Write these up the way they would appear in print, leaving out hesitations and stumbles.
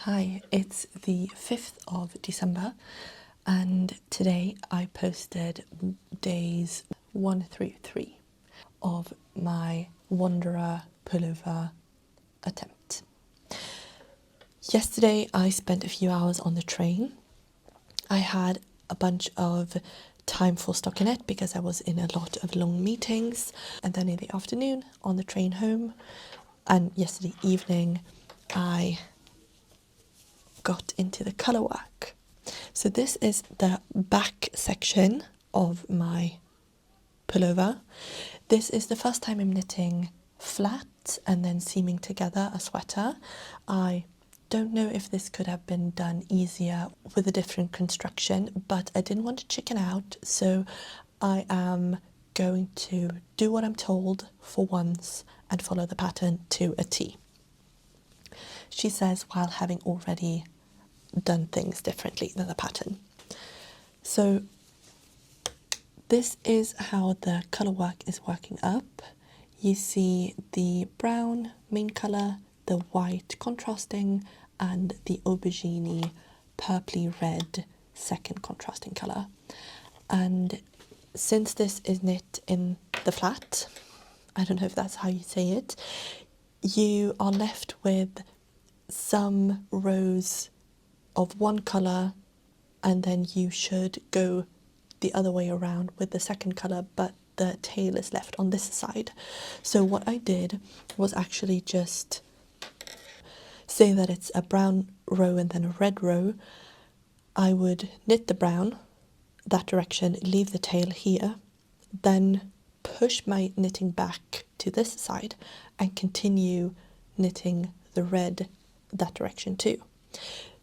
Hi, it's the 5th of December and today I posted days 1 through 3 of my Wanderer pullover attempt. Yesterday I spent a few hours on the train. I had a bunch of time for stockinette because I was in a lot of long meetings, and then in the afternoon on the train home and yesterday evening I got into the Colourwork. So this is the back section of my pullover. This is the first time I'm knitting flat and then seaming together a sweater. I don't know if this could have been done easier with a different construction, but I didn't want to chicken out, so I am going to do what I'm told for once and follow the pattern to a T, she says, while having already done things differently than the pattern. So this is how the Colourwork is working up. You see the brown main colour, the white contrasting, and the aubergine purpley red second contrasting colour. And since this is knit in the flat, I don't know if that's how you say it, you are left with some rows of one colour, and then you should go the other way around with the second colour, but the tail is left on this side. So what I did was actually just say that it's a brown row and then a red row. I would knit the brown that direction, leave the tail here, then push my knitting back to this side and continue knitting the red that direction too.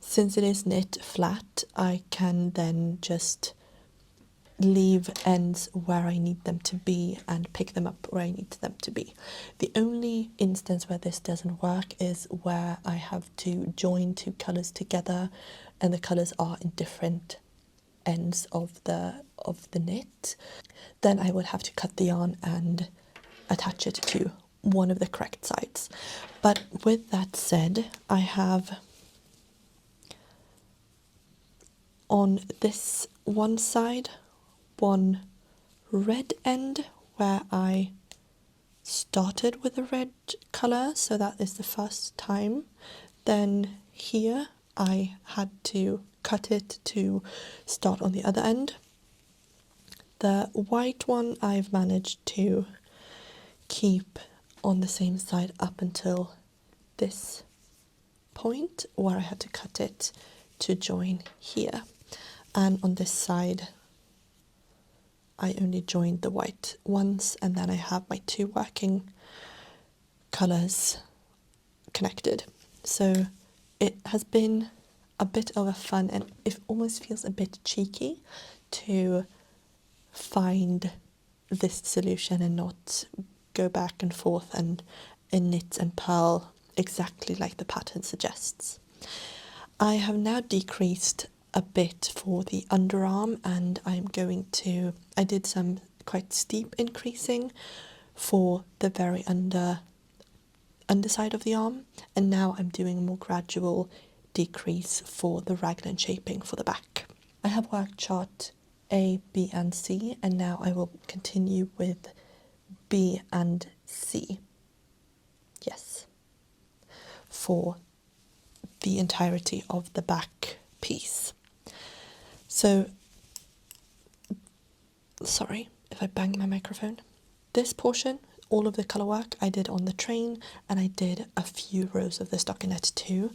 Since it is knit flat, I can then just leave ends where I need them to be and pick them up where I need them to be. The only instance where this doesn't work is where I have to join two colours together and the colours are in different ends of the knit. Then I would have to cut the yarn and attach it to one of the correct sides. But with that said, I have on this one side one red end where I started with a red colour, so that is the first time. Then here I had to cut it to start on the other end. The white one I've managed to keep on the same side up until this point where I had to cut it to join here. And on this side I only joined the white once, and then I have my two working colours connected. So it has been a bit of a fun, and it almost feels a bit cheeky to find this solution and not go back and forth and knit and purl exactly like the pattern suggests. I have now decreased a bit for the underarm, and I did some quite steep increasing for the very underside of the arm, and now I'm doing a more gradual decrease for the raglan shaping for the back. I have worked chart A, B and C, and now I will continue with B and C. Yes, for the entirety of the back piece. So, sorry if I bang my microphone. This portion, all of the Colourwork I did on the train, and I did a few rows of the stockinette too,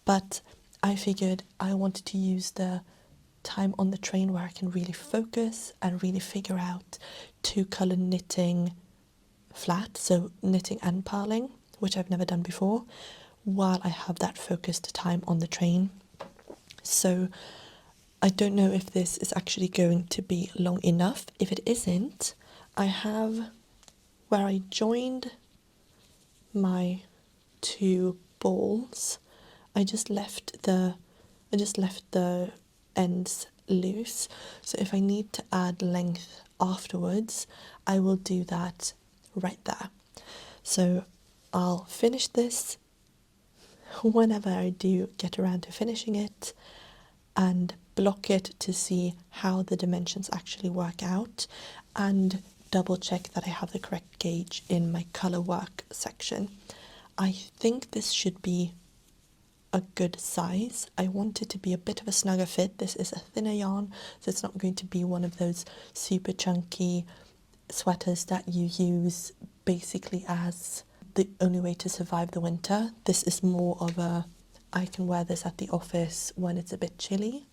but I figured I wanted to use the time on the train where I can really focus and really figure out two colour knitting flat, so knitting and purling, which I've never done before, while I have that focused time on the train. So I don't know if this is actually going to be long enough. If it isn't, I have where I joined my two balls, I just left the ends loose. So if I need to add length afterwards, I will do that right there. So I'll finish this whenever I do get around to finishing it and block it to see how the dimensions actually work out, and double check that I have the correct gauge in my Colourwork section. I think this should be a good size. I want it to be a bit of a snugger fit. This is a thinner yarn, so it's not going to be one of those super chunky sweaters that you use basically as the only way to survive the winter. This is more of a, I can wear this at the office when it's a bit chilly,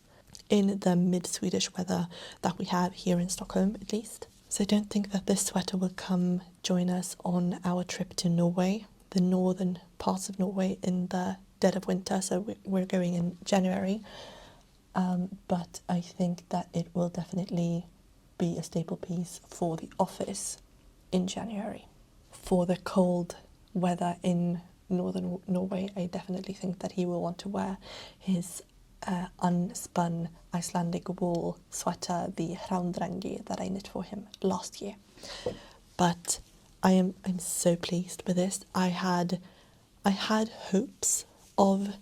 in the mid-Swedish weather that we have here in Stockholm at least. So I don't think that this sweater will come join us on our trip to Norway, the northern parts of Norway, in the dead of winter. So we're going in January, but I think that it will definitely be a staple piece for the office in January. For the cold weather in northern Norway, I definitely think that he will want to wear his unspun Icelandic wool sweater, the Hraundrangi, that I knit for him last year. But I'm so pleased with this. I had hopes of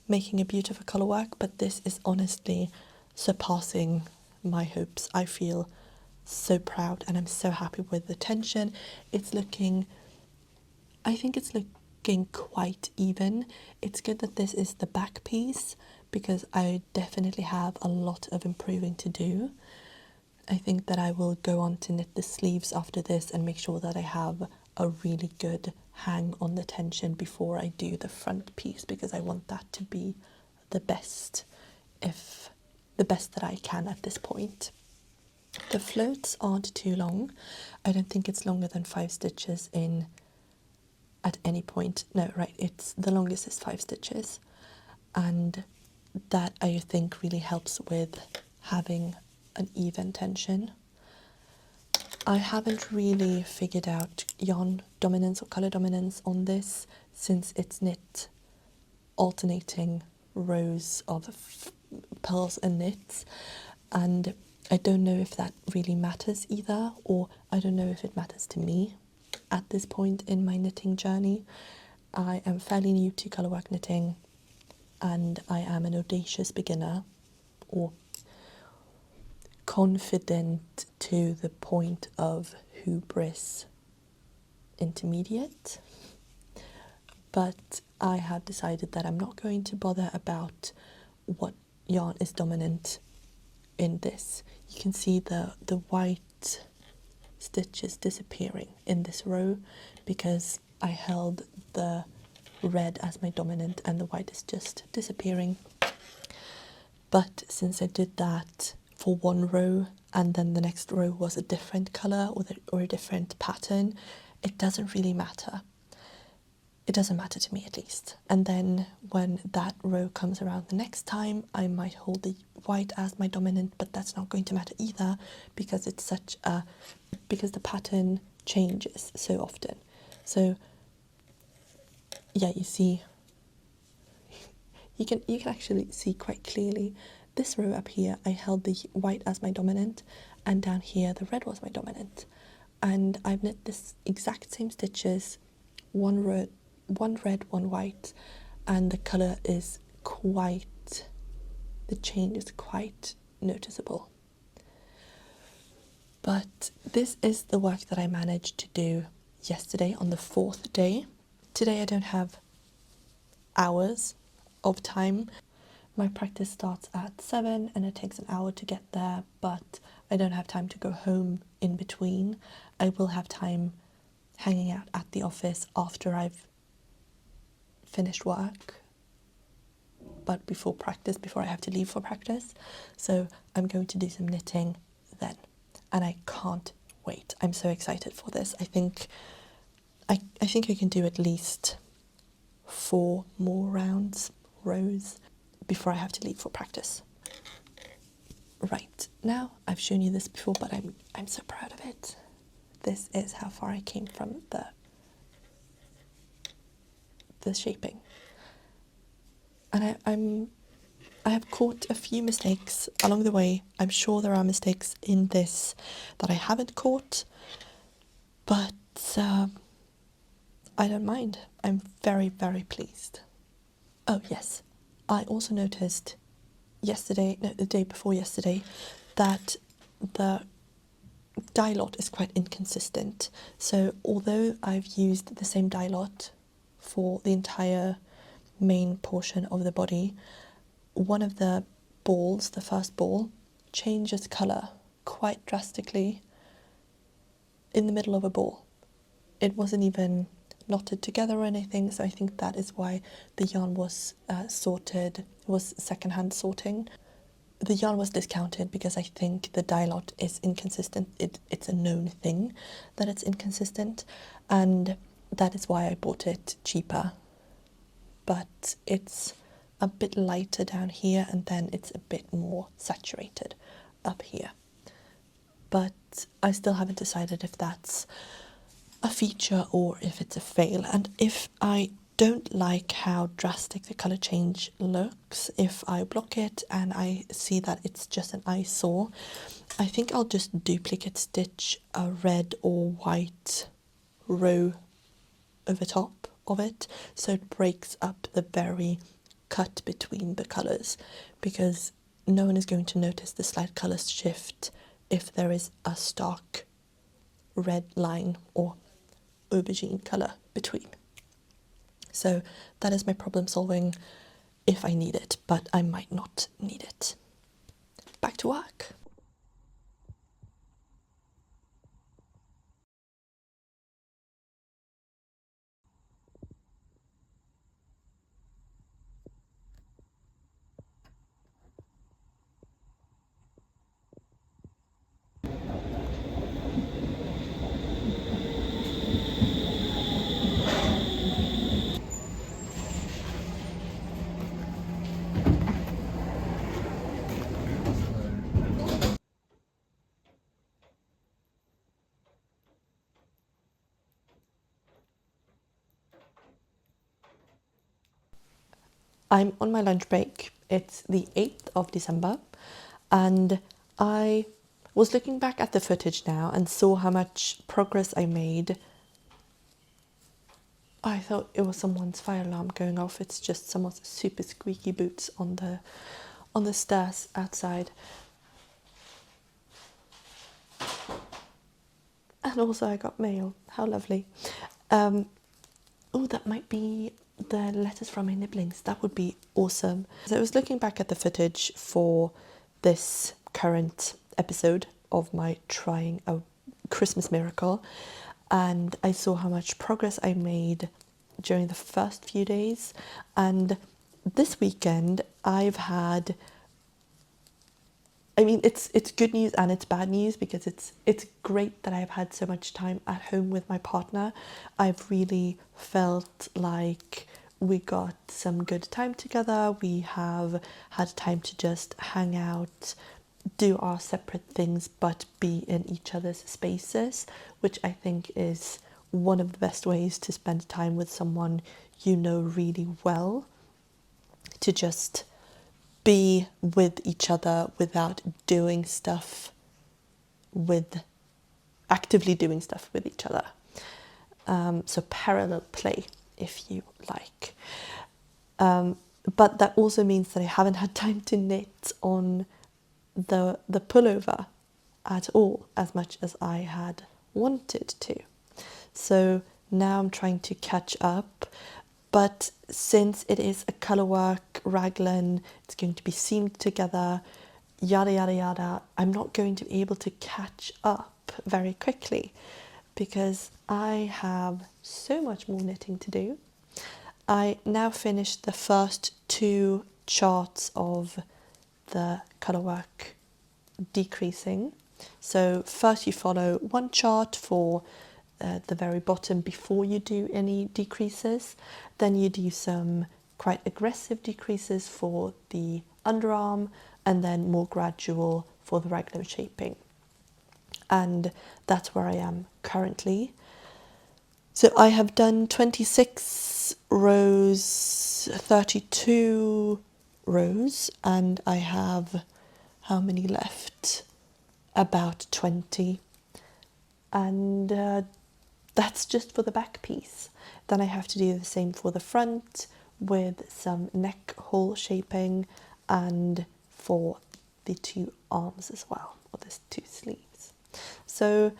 making a beautiful colourwork, but this is honestly surpassing my hopes. I feel so proud and I'm so happy with the tension. I think it's looking quite even. It's good that this is the back piece, because I definitely have a lot of improving to do. I think that I will go on to knit the sleeves after this and make sure that I have a really good hang on the tension before I do the front piece, because I want that to be the best that I can at this point. The floats aren't too long. I don't think it's longer than 5 stitches in at any point. No, right, it's the longest is 5 stitches, and that I think really helps with having an even tension. I haven't really figured out yarn dominance or colour dominance on this, since it's knit alternating rows of pearls and knits, and I don't know if that really matters either, or I don't know if it matters to me at this point in my knitting journey. I am fairly new to colourwork knitting, and I am an audacious beginner, or confident to the point of hubris intermediate. But I have decided that I'm not going to bother about what yarn is dominant in this. You can see the white stitches disappearing in this row, because I held the red as my dominant and the white is just disappearing. But since I did that for one row and then the next row was a different colour or a different pattern, it doesn't really matter. It doesn't matter to me, at least. And then when that row comes around the next time, I might hold the white as my dominant, but that's not going to matter either, because it's because the pattern changes so often. So yeah, you see, you can actually see quite clearly. This row up here, I held the white as my dominant, and down here the red was my dominant. And I've knit this exact same stitches, one red, one white, and the colour is the change is quite noticeable. But this is the work that I managed to do yesterday on the 4th day. Today I don't have hours of time. My practice starts at 7 and it takes an hour to get there, but I don't have time to go home in between. I will have time hanging out at the office after I've finished work, but before I have to leave for practice. So I'm going to do some knitting then, and I can't wait. I'm so excited for this. I think I can do at least 4 more rows before I have to leave for practice. Right, now I've shown you this before, but I'm so proud of it. This is how far I came from the shaping. And I have caught a few mistakes along the way. I'm sure there are mistakes in this that I haven't caught, but I don't mind. I'm very, very pleased. Oh yes, I also noticed yesterday, no, the day before yesterday, that the dye lot is quite inconsistent. So although I've used the same dye lot for the entire main portion of the body, one of the balls, the first ball, changes colour quite drastically in the middle of a ball. It wasn't even knotted together or anything, so I think that is why the yarn was sorted, was secondhand sorting. The yarn was discounted because I think the dye lot is inconsistent. It's a known thing that it's inconsistent, and that is why I bought it cheaper. But it's a bit lighter down here, and then it's a bit more saturated up here. But I still haven't decided if that's a feature or if it's a fail. And if I don't like how drastic the colour change looks, if I block it and I see that it's just an eyesore, I think I'll just duplicate stitch a red or white row over top of it, so it breaks up the very cut between the colours, because no one is going to notice the slight colour shift if there is a stark red line or aubergine colour between. So that is my problem solving if I need it, but I might not need it. Back to work. I'm on my lunch break. It's the 8th of December, and I was looking back at the footage now and saw how much progress I made. I thought it was someone's fire alarm going off. It's just someone's super squeaky boots on the stairs outside. And also I got mail. How lovely. Oh, that might be the letters from my nibblings. That would be awesome. So I was looking back at the footage for this current episode of my trying a Christmas miracle, and I saw how much progress I made during the first few days. And this weekend I've had, I mean, it's good news and it's bad news, because it's great that I've had so much time at home with my partner. I've really felt like we got some good time together. We have had time to just hang out, do our separate things, but be in each other's spaces, which I think is one of the best ways to spend time with someone you know really well, to just be with each other without doing stuff actively doing stuff with each other. So parallel play, if you like. But that also means that I haven't had time to knit on the pullover at all, as much as I had wanted to. So now I'm trying to catch up. But since it is a Colourwork Raglan, it's going to be seamed together, yada yada yada, I'm not going to be able to catch up very quickly, because I have so much more knitting to do. I now finished the first 2 charts of the Colourwork decreasing. So first you follow one chart for the very bottom before you do any decreases. Then you do some quite aggressive decreases for the underarm, and then more gradual for the raglan shaping. And that's where I am currently. So I have done 26 rows, 32 rows, and I have how many left? About 20. And that's just for the back piece. Then I have to do the same for the front, with some neck hole shaping and for the 2 arms as well, or the 2 sleeves. So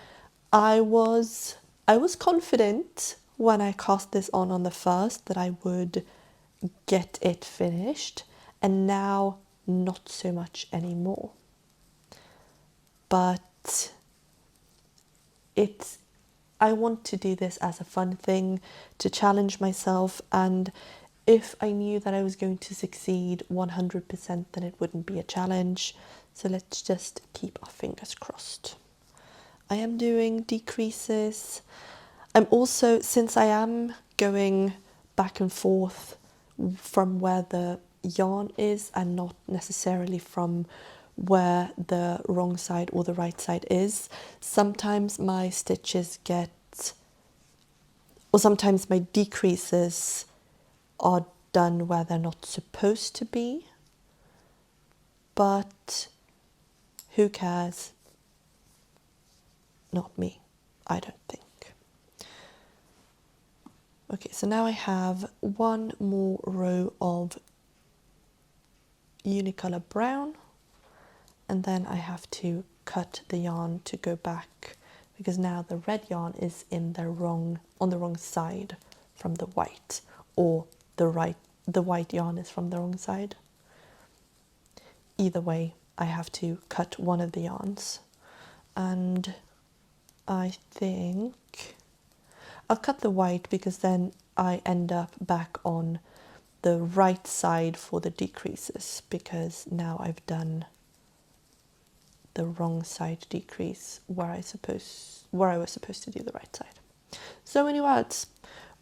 I was confident when I cast this on the first that I would get it finished, and now not so much anymore. But I want to do this as a fun thing, to challenge myself, and if I knew that I was going to succeed 100%, then it wouldn't be a challenge. So let's just keep our fingers crossed. I am doing decreases. I'm also, since I am going back and forth from where the yarn is and not necessarily from where the wrong side or the right side is, sometimes my stitches or sometimes my decreases are done where they're not supposed to be, but who cares? Not me, I don't think. Okay, so now I have one more row of unicolor brown, and then I have to cut the yarn to go back, because now the red yarn is on the wrong side from the white, or the white yarn is from the wrong side. Either way, I have to cut one of the yarns, and I think I'll cut the white because then I end up back on the right side for the decreases, because now I've done the wrong side decrease where I was supposed to do the right side. So many words.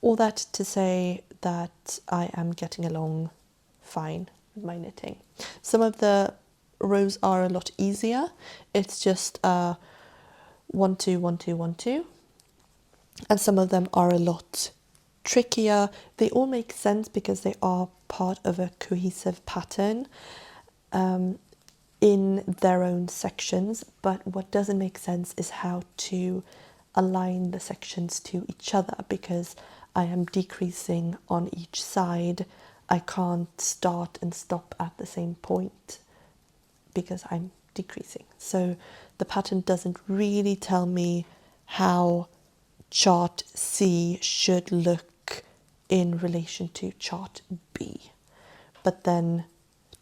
All that to say that I am getting along fine with my knitting. Some of the rows are a lot easier. It's just 1 2 1 2 1 2, and some of them are a lot trickier. They all make sense because they are part of a cohesive pattern in their own sections, but what doesn't make sense is how to align the sections to each other, because I am decreasing on each side. I can't start and stop at the same point because I'm decreasing. So the pattern doesn't really tell me how chart C should look in relation to chart B. But then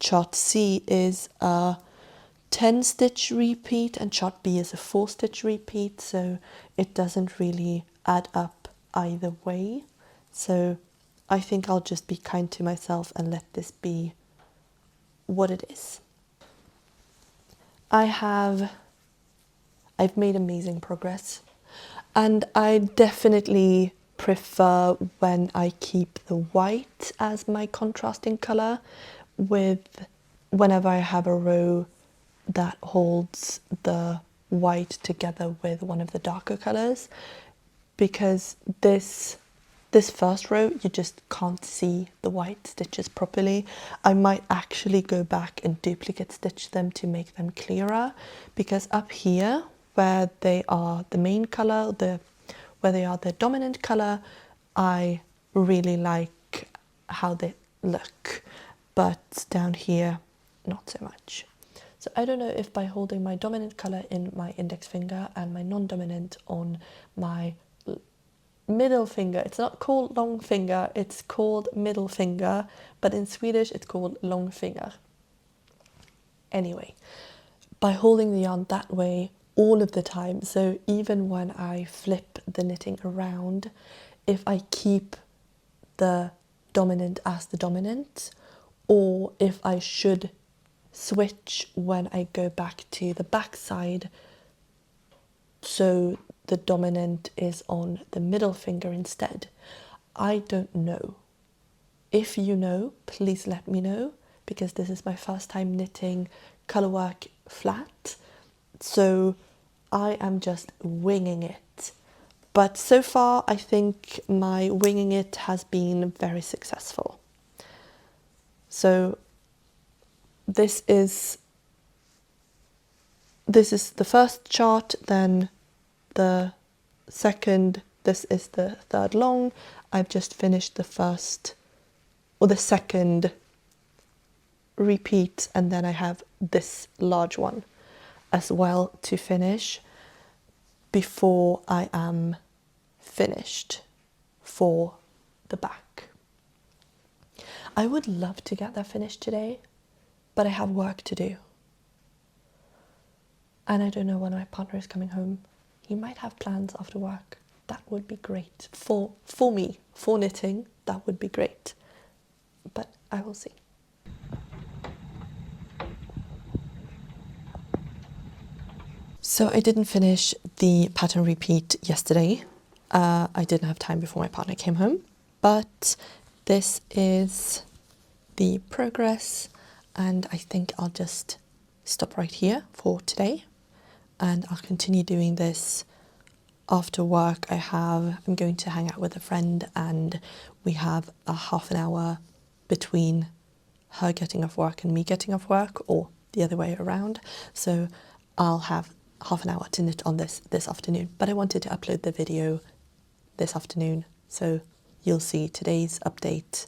chart C is a 10 stitch repeat and chart B is a 4 stitch repeat, so it doesn't really add up either way. So I think I'll just be kind to myself and let this be what it is. I've made amazing progress, and I definitely prefer when I keep the white as my contrasting colour whenever I have a row that holds the white together with one of the darker colours, because this first row you just can't see the white stitches properly. I might actually go back and duplicate stitch them to make them clearer, because up here where they are the main colour, where they are the dominant colour, I really like how they look, but down here not so much. So I don't know if by holding my dominant colour in my index finger and my non-dominant on my middle finger, it's not called long finger, it's called middle finger, but in Swedish it's called lång finger. Anyway, by holding the yarn that way all of the time, so even when I flip the knitting around, if I keep the dominant as the dominant, or if I should switch when I go back to the back side, so the dominant is on the middle finger instead. I don't know. If you know, please let me know, because this is my first time knitting Colourwork flat, so I am just winging it. But so far I think my winging it has been very successful. So this is the first chart, then the second, this is the third long. I've just finished the first, or the second repeat, and then I have this large one as well to finish before I am finished for the back. I would love to get that finished today, but I have work to do. And I don't know when my partner is coming home. He might have plans after work. That would be great. For me, for knitting, that would be great. But I will see. So I didn't finish the pattern repeat yesterday. I didn't have time before my partner came home. But this is the progress, and I think I'll just stop right here for today. And I'll continue doing this after work. I'm going to hang out with a friend, and we have a half an hour between her getting off work and me getting off work, or the other way around. So I'll have half an hour to knit on this afternoon. But I wanted to upload the video this afternoon, so you'll see today's update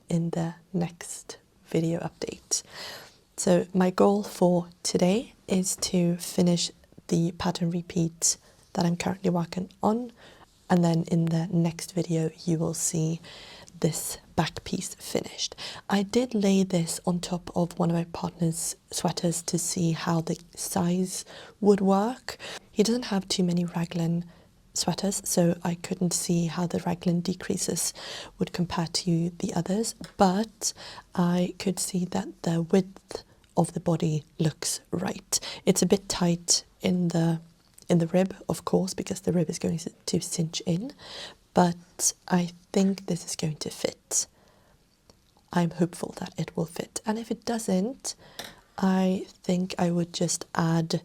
in the next video update. So my goal for today is to finish the pattern repeat that I'm currently working on, and then in the next video you will see this back piece finished. I did lay this on top of one of my partner's sweaters to see how the size would work. He doesn't have too many Raglan sweaters, so I couldn't see how the Raglan decreases would compare to the others, but I could see that the width of the body looks right. It's a bit tight in the rib, of course, because the rib is going to cinch in, but I think this is going to fit. I'm hopeful that it will fit, and if it doesn't, I think I would just add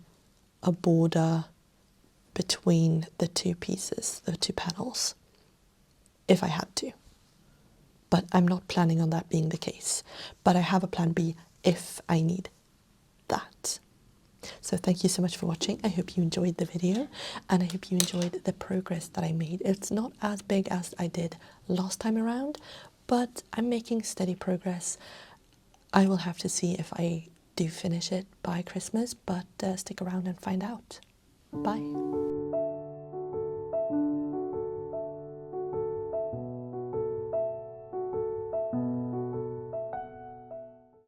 a border between the two pieces, the two panels, if I had to. But I'm not planning on that being the case. But I have a plan B if I need that. So thank you so much for watching. I hope you enjoyed the video, and I hope you enjoyed the progress that I made. It's not as big as I did last time around, but I'm making steady progress. I will have to see if I do finish it by Christmas, but stick around and find out. Bye.